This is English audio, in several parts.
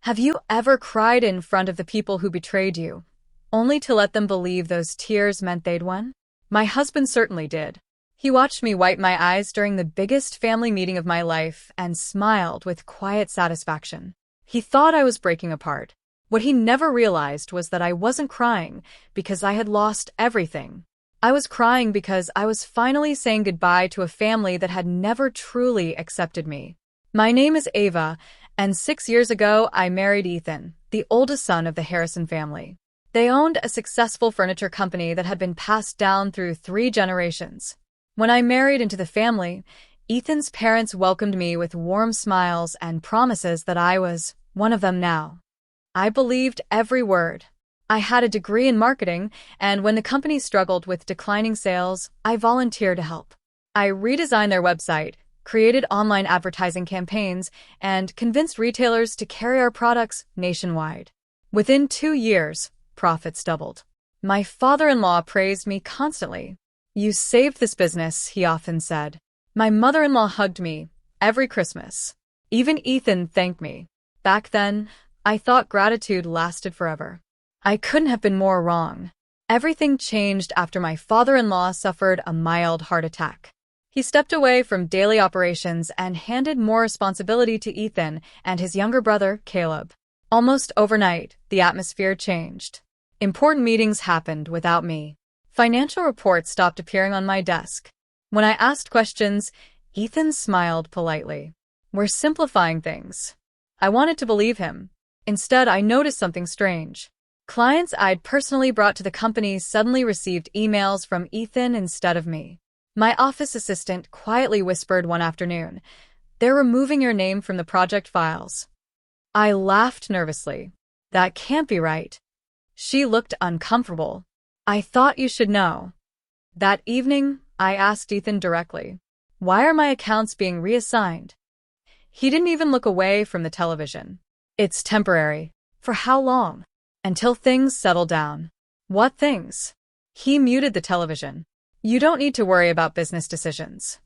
Have you ever cried in front of the people who betrayed you, only to let them believe those tears meant they'd won? My husband certainly did. He watched me wipe my eyes during the biggest family meeting of my life and smiled with quiet satisfaction. He thought I was breaking apart. What he never realized was that I wasn't crying because I had lost everything. I was crying because I was finally saying goodbye to a family that had never truly accepted me. My name is Ava, and 6 years ago I married Ethan, the oldest son of the Harrison family. They owned a successful furniture company that had been passed down through 3 generations. When I married into the family, Ethan's parents welcomed me with warm smiles and promises that I was one of them now. I believed every word. I had a degree in marketing, and when the company struggled with declining sales, I volunteered to help. I redesigned their website, created online advertising campaigns, and convinced retailers to carry our products nationwide. Within 2 years, profits doubled. My father-in-law praised me constantly. "You saved this business," he often said. My mother-in-law hugged me every Christmas. Even Ethan thanked me. Back then, I thought gratitude lasted forever. I couldn't have been more wrong. Everything changed after my father-in-law suffered a mild heart attack. He stepped away from daily operations and handed more responsibility to Ethan and his younger brother, Caleb. Almost overnight, the atmosphere changed. Important meetings happened without me. Financial reports stopped appearing on my desk. When I asked questions, Ethan smiled politely. "We're simplifying things." I wanted to believe him. Instead, I noticed something strange. Clients I'd personally brought to the company suddenly received emails from Ethan instead of me. My office assistant quietly whispered one afternoon, "They're removing your name from the project files." I laughed nervously. That can't be right. She looked uncomfortable. "I thought you should know." That evening, I asked Ethan directly, "Why are my accounts being reassigned?" He didn't even look away from the television. "It's temporary." "For how long?" "Until things settle down." "What things?" He muted the television. "You don't need to worry about business decisions."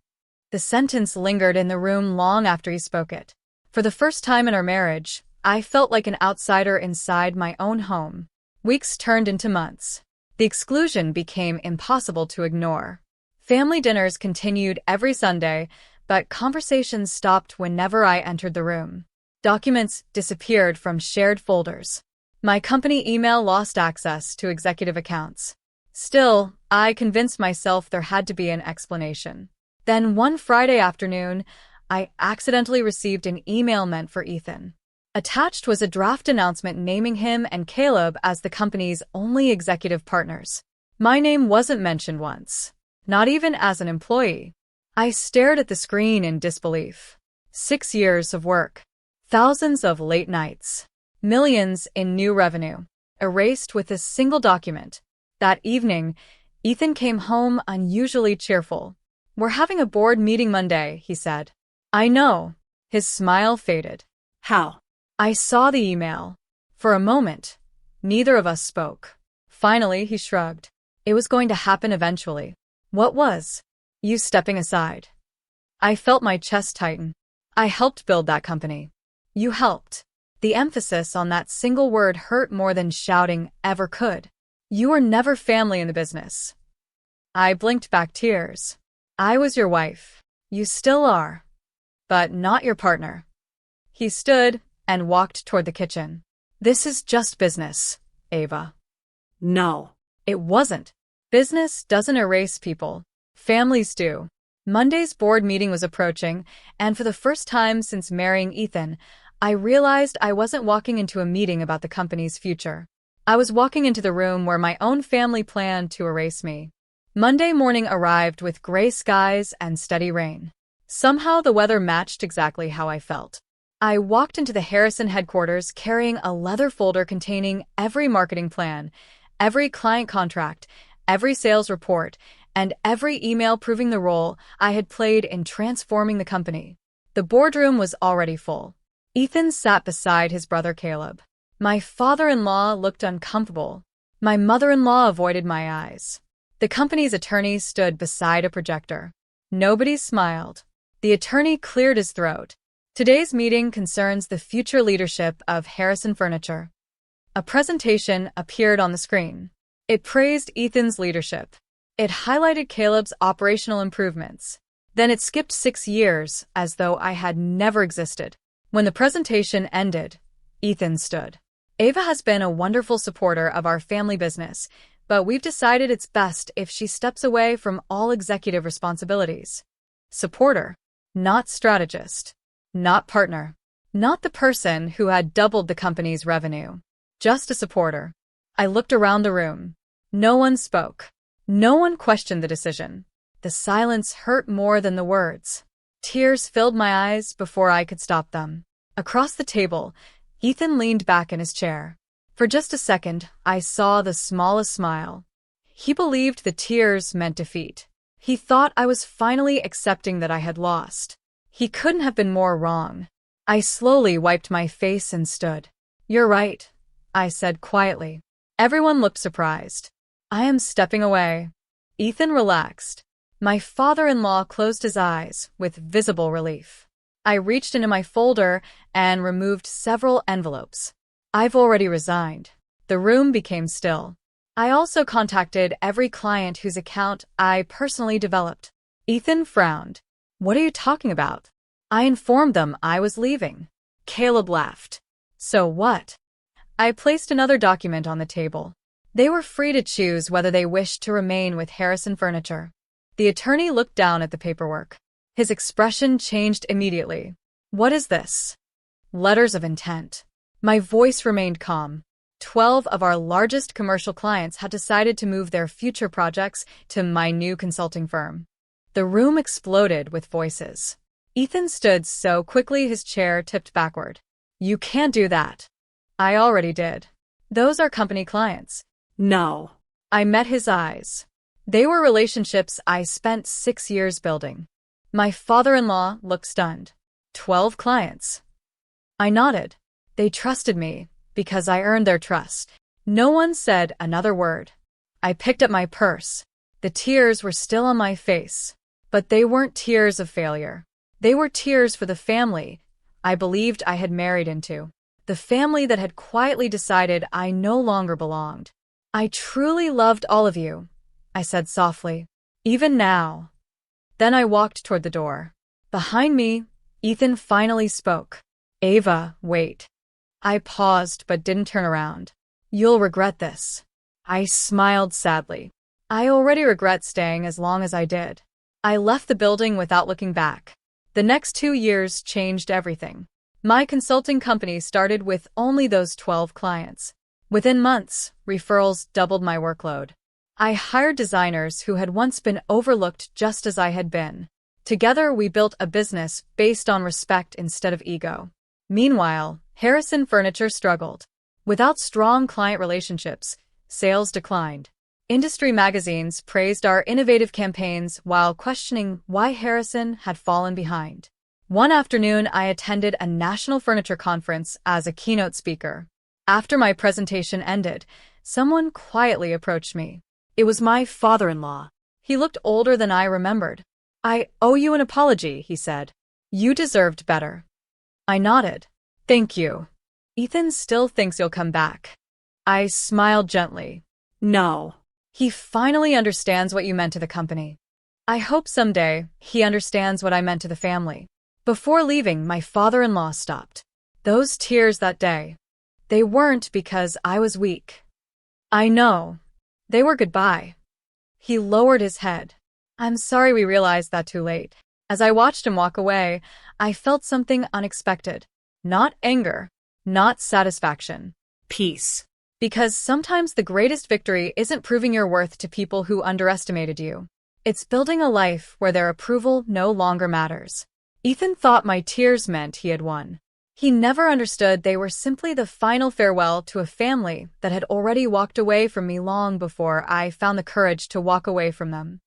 The sentence lingered in the room long after he spoke it. For the first time in our marriage, I felt like an outsider inside my own home. Weeks turned into months. The exclusion became impossible to ignore. Family dinners continued every Sunday, but conversations stopped whenever I entered the room. Documents disappeared from shared folders. My company email lost access to executive accounts. Still, I convinced myself there had to be an explanation. Then one Friday afternoon, I accidentally received an email meant for Ethan. Attached was a draft announcement naming him and Caleb as the company's only executive partners. My name wasn't mentioned once, not even as an employee. I stared at the screen in disbelief. 6 years of work, thousands of late nights, millions in new revenue, erased with a single document. That evening, Ethan came home unusually cheerful. "We're having a board meeting Monday," he said. "I know." His smile faded. "How?" I saw the email. For a moment, neither of us spoke. Finally, he shrugged. "It was going to happen eventually." "What was?" "You stepping aside." I felt my chest tighten. "I helped build that company." "You helped." The emphasis on that single word hurt more than shouting ever could. "You were never family in the business." I blinked back tears. "I was your wife. You still are. But not your partner." He stood and walked toward the kitchen. "This is just business, Ava." "No." It wasn't. Business doesn't erase people. Families do. Monday's board meeting was approaching, and for the first time since marrying Ethan, I realized I wasn't walking into a meeting about the company's future. I was walking into the room where my own family planned to erase me. Monday morning arrived with gray skies and steady rain. Somehow the weather matched exactly how I felt. I walked into the Harrison headquarters carrying a leather folder containing every marketing plan, every client contract, every sales report, and every email proving the role I had played in transforming the company. The boardroom was already full. Ethan sat beside his brother Caleb. My father-in-law looked uncomfortable. My mother-in-law avoided my eyes. The company's attorney stood beside a projector. Nobody smiled. The attorney cleared his throat. Today's meeting concerns the future leadership of Harrison Furniture. A presentation appeared on the screen. It praised Ethan's leadership. It highlighted Caleb's operational improvements. Then it skipped 6 years, as though I had never existed. When the presentation ended, Ethan stood. Ava has been a wonderful supporter of our family business, but we've decided it's best if she steps away from all executive responsibilities. Supporter, not strategist, not partner, not the person who had doubled the company's revenue, just a supporter. I looked around the room. No one spoke. No one questioned the decision. The silence hurt more than the words. Tears filled my eyes before I could stop them. Across the table, Ethan leaned back in his chair. For just a second, I saw the smallest smile. He believed the tears meant defeat. He thought I was finally accepting that I had lost. He couldn't have been more wrong. I slowly wiped my face and stood. "You're right," I said quietly. Everyone looked surprised. "I am stepping away." Ethan relaxed. My father-in-law closed his eyes with visible relief. I reached into my folder and removed several envelopes. "I've already resigned." The room became still. I also contacted every client whose account I personally developed. Ethan frowned. "What are you talking about?" I informed them I was leaving. Caleb laughed. "So what?" I placed another document on the table. They were free to choose whether they wished to remain with Harrison Furniture. The attorney looked down at the paperwork. His expression changed immediately. "What is this?" "Letters of intent." My voice remained calm. 12 of our largest commercial clients had decided to move their future projects to my new consulting firm. The room exploded with voices. Ethan stood so quickly his chair tipped backward. "You can't do that." "I already did. Those are company clients." "No." I met his eyes. They were relationships I spent 6 years building. My father-in-law looked stunned. 12 clients. I nodded. They trusted me because I earned their trust. No one said another word. I picked up my purse. The tears were still on my face, but they weren't tears of failure. They were tears for the family I believed I had married into, the family that had quietly decided I no longer belonged. "I truly loved all of you," I said softly, "even now." Then I walked toward the door. Behind me, Ethan finally spoke. "Ava, wait." I paused but didn't turn around. "You'll regret this." I smiled sadly. I already regret staying as long as I did. I left the building without looking back. The next 2 years changed everything. My consulting company started with only those 12 clients. Within months, referrals doubled my workload. I hired designers who had once been overlooked just as I had been. Together, we built a business based on respect instead of ego. Meanwhile, Harrison Furniture struggled. Without strong client relationships, sales declined. Industry magazines praised our innovative campaigns while questioning why Harrison had fallen behind. One afternoon, I attended a national furniture conference as a keynote speaker. After my presentation ended, someone quietly approached me. It was my father-in-law. He looked older than I remembered. "I owe you an apology," he said. "You deserved better." I nodded. "Thank you. Ethan still thinks you'll come back." I smiled gently. "No. He finally understands what you meant to the company. I hope someday he understands what I meant to the family." Before leaving, my father-in-law stopped. Those tears that day, they weren't because I was weak. I know. They were goodbye. He lowered his head. "I'm sorry we realized that too late." As I watched him walk away, I felt something unexpected. Not anger, not satisfaction. Peace. Because sometimes the greatest victory isn't proving your worth to people who underestimated you. It's building a life where their approval no longer matters. Ethan thought my tears meant he had won. He never understood they were simply the final farewell to a family that had already walked away from me long before I found the courage to walk away from them.